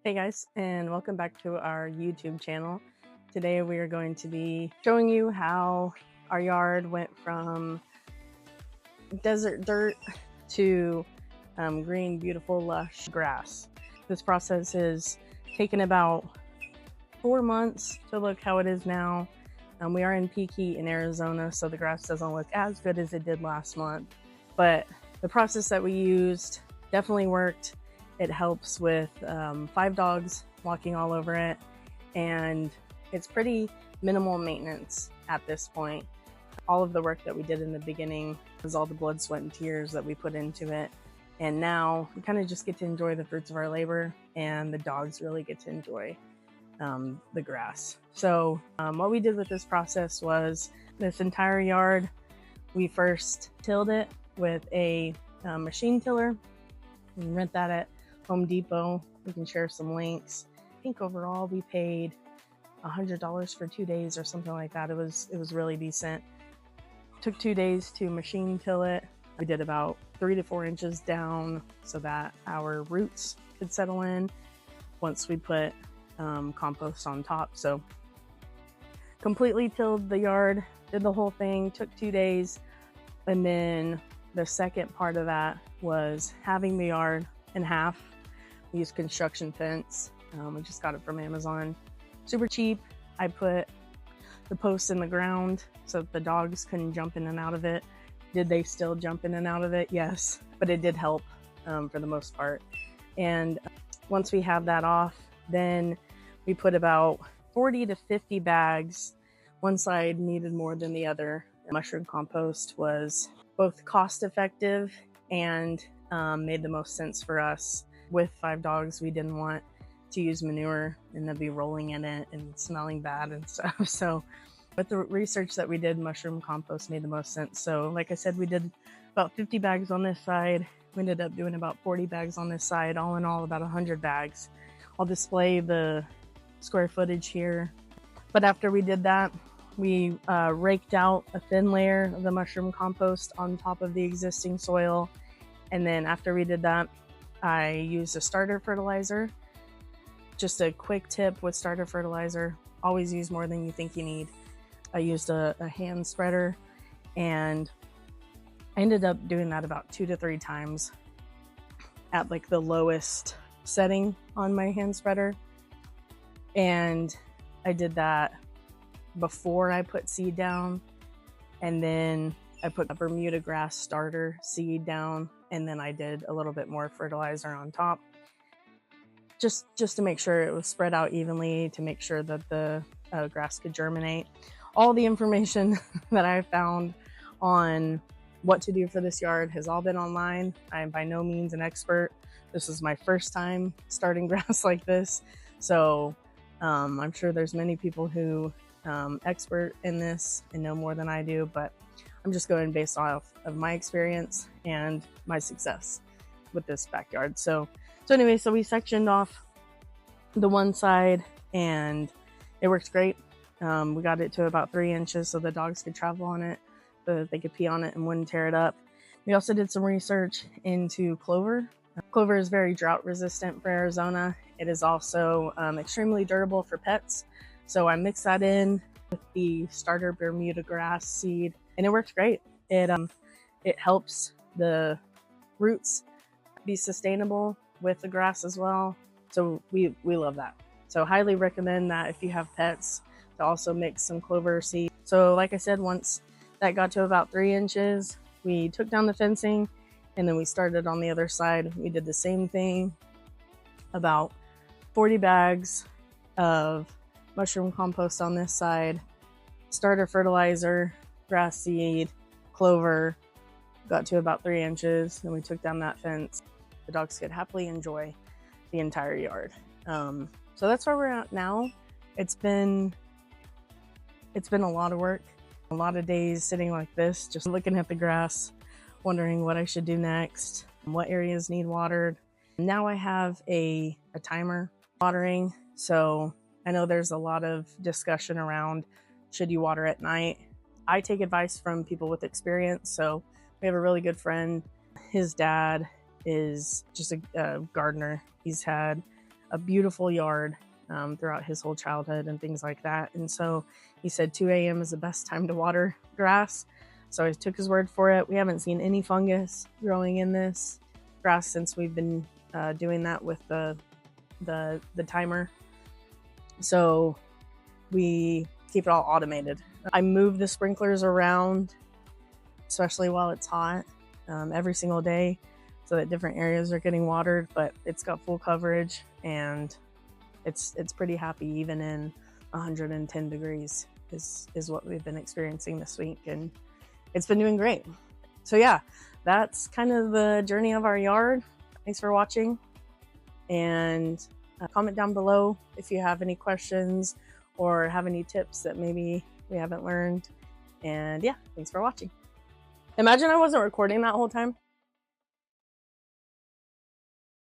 Hey guys, and welcome back to our YouTube channel. Today we are going to be showing you how our yard went from desert dirt to green, beautiful, lush grass. This process has taken about 4 months to look how it is now. We are in peak heat in Arizona, so the grass doesn't look as good as it did last month, but the process that we used definitely worked. It helps with 5 dogs walking all over it, and it's pretty minimal maintenance at this point. All of the work that we did in the beginning was all the blood, sweat, and tears that we put into it, and now we kind of just get to enjoy the fruits of our labor, and the dogs really get to enjoy the grass. So what we did with this process was this entire yard, we first tilled it with a machine tiller. You can rent that at Home Depot. We can share some links. I think overall we paid $100 for 2 days or something like that. It was really decent. Took 2 days to machine till it. We did about 3 to 4 inches down so that our roots could settle in once we put compost on top. So completely tilled the yard, did the whole thing, took 2 days. And then the second part of that was having the yard in half. We used construction fence. We just got it from Amazon. Super cheap. I put the posts in the ground so that the dogs couldn't jump in and out of it. Did they still jump in and out of it? Yes, but it did help for the most part. And once we have that off, then we put about 40 to 50 bags. One side needed more than the other. Mushroom compost was both cost effective and made the most sense for us. With 5 dogs, we didn't want to use manure and then be rolling in it and smelling bad and stuff. So with the research that we did, mushroom compost made the most sense. So like I said, we did about 50 bags on this side. We ended up doing about 40 bags on this side. All in all, about 100 bags. I'll display the square footage here. But after we did that, we raked out a thin layer of the mushroom compost on top of the existing soil. And then after we did that, I used a starter fertilizer. Just a quick tip with starter fertilizer, always use more than you think you need. I used a hand spreader, and I ended up doing that about 2 to 3 times at like the lowest setting on my hand spreader. And I did that before I put seed down, and then I put a Bermuda grass starter seed down, and then I did a little bit more fertilizer on top, just to make sure it was spread out evenly, to make sure that the grass could germinate. All the information that I found on what to do for this yard has all been online. I am by no means an expert. This is my first time starting grass like this, so I'm sure there's many people who expert in this and know more than I do, but I'm just going based off of my experience and my success with this backyard. So anyway, so we sectioned off the one side and it worked great. We got it to about 3 inches so the dogs could travel on it, so that they could pee on it and wouldn't tear it up. We also did some research into clover. Clover is very drought resistant for Arizona. It is also extremely durable for pets. So I mixed that in with the starter Bermuda grass seed, and it worked great. It helps the roots be sustainable with the grass as well. So we love that. So highly recommend that if you have pets, to also mix some clover seed. So like I said, once that got to about 3 inches, we took down the fencing, and then we started on the other side. We did the same thing, about 40 bags of mushroom compost on this side, starter fertilizer, grass seed, clover, got to about 3 inches. Then we took down that fence. The dogs could happily enjoy the entire yard. So that's where we're at now. It's been a lot of work, a lot of days sitting like this, just looking at the grass, wondering what I should do next, what areas need watered. Now I have a timer watering, so I know there's a lot of discussion around, should you water at night? I take advice from people with experience. So we have a really good friend. His dad is just a gardener. He's had a beautiful yard throughout his whole childhood and things like that. And so he said 2 a.m. is the best time to water grass. So I took his word for it. We haven't seen any fungus growing in this grass since we've been doing that with the timer. So we keep it all automated. I move the sprinklers around, especially while it's hot, every single day, so that different areas are getting watered, but it's got full coverage and it's pretty happy even in 110 degrees is what we've been experiencing this week, and it's been doing great. So yeah, that's kind of the journey of our yard. Thanks for watching, and comment down below if you have any questions or have any tips that maybe we haven't learned. And yeah, thanks for watching. Imagine I wasn't recording that whole time.